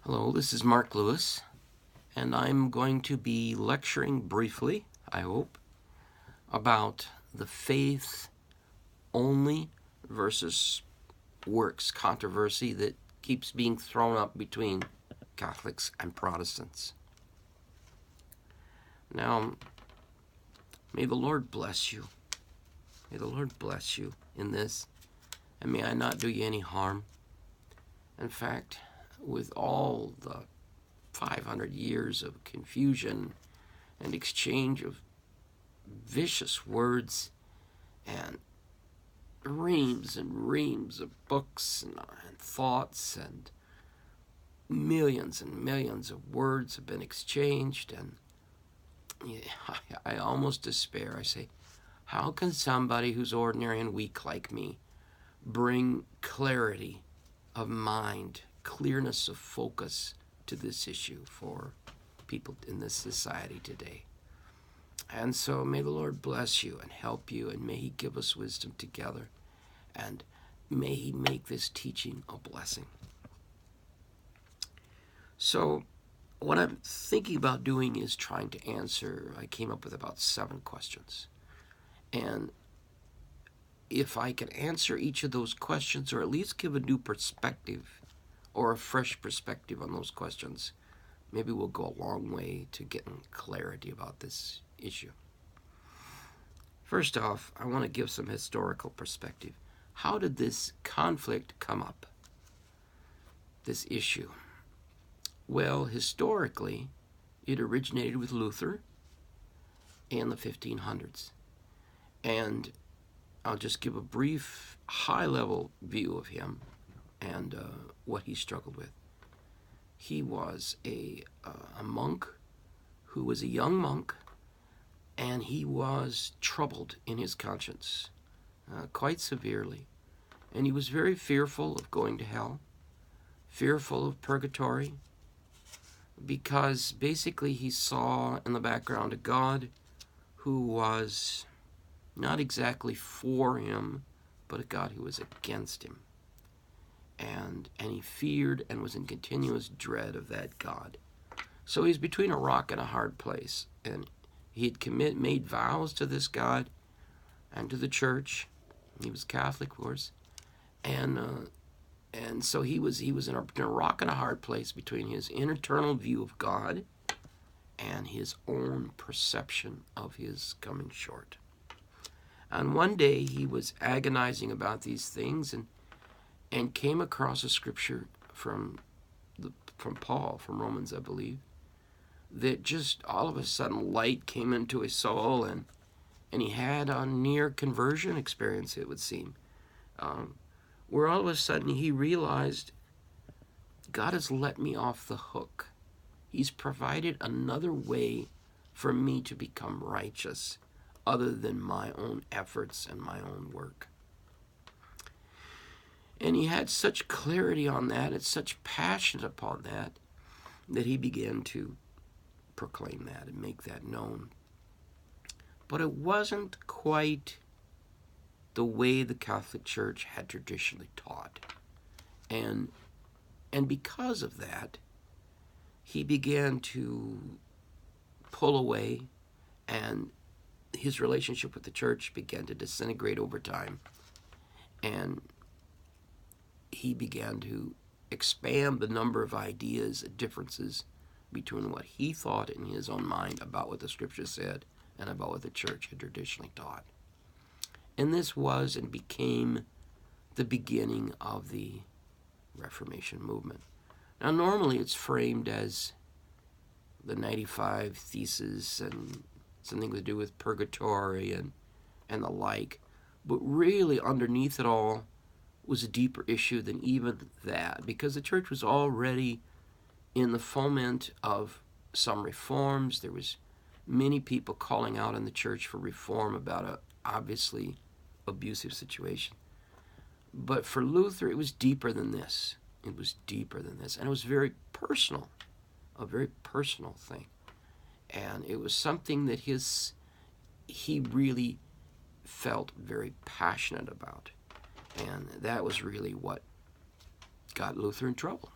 Hello, this is Mark Lewis, and I'm going to be lecturing briefly, I hope, about the faith only versus works controversy that keeps being thrown up between Catholics and Protestants. Now, may the Lord bless you. May the Lord bless you in this, and may I not do you any harm. In fact, with all the 500 years of confusion and exchange of vicious words and reams and reams of books and thoughts, and millions of words have been exchanged, and I almost despair. I say, how can somebody who's ordinary and weak like me bring clarity of mind, clearness of focus to this issue for people in this society today? And so may the Lord bless you and help you, and may He give us wisdom together, and may He make this teaching a blessing. So what I'm thinking about doing is trying to answer, I came up with about 7 questions. And if I can answer each of those questions, or at least give a new perspective or a fresh perspective on those questions, maybe we'll go a long way to getting clarity about this issue. First off, I want to give some historical perspective. How did this conflict come up, this issue? Well, historically, it originated with Luther in the 1500s. And I'll just give a brief, high-level view of him and what he struggled with. He was a monk who was a young monk, and he was troubled in his conscience quite severely. And he was very fearful of going to hell, fearful of purgatory, because basically he saw in the background a God who was not exactly for him, but a God who was against him. And he feared and was in continuous dread of that God. So he's between a rock and a hard place. And he had made vows to this God and to the church. He was Catholic, of course. And so he was in a rock and a hard place between his internal view of God and his own perception of his coming short. And one day he was agonizing about these things and came across a scripture from Paul, from Romans, I believe, that just all of a sudden light came into his soul, and he had a near conversion experience, it would seem, where all of a sudden he realized God has let me off the hook. He's provided another way for me to become righteous other than my own efforts and my own work. And he had such clarity on that and such passion upon that he began to proclaim that and make that known. But it wasn't quite the way the Catholic Church had traditionally taught. And because of that, he began to pull away, and his relationship with the church began to disintegrate over time. And he began to expand the number of ideas and differences between what he thought in his own mind about what the scripture said and about what the church had traditionally taught. And this was and became the beginning of the Reformation movement. Now, normally it's framed as the 95 Theses and something to do with purgatory and the like, but really underneath it all was a deeper issue than even that, because the church was already in the foment of some reforms. There was many people calling out in the church for reform about a obviously abusive situation. But for Luther, it was deeper than this. It was deeper than this. And it was very personal, a very personal thing. And it was something that he really felt very passionate about. And that was really what got Luther in trouble.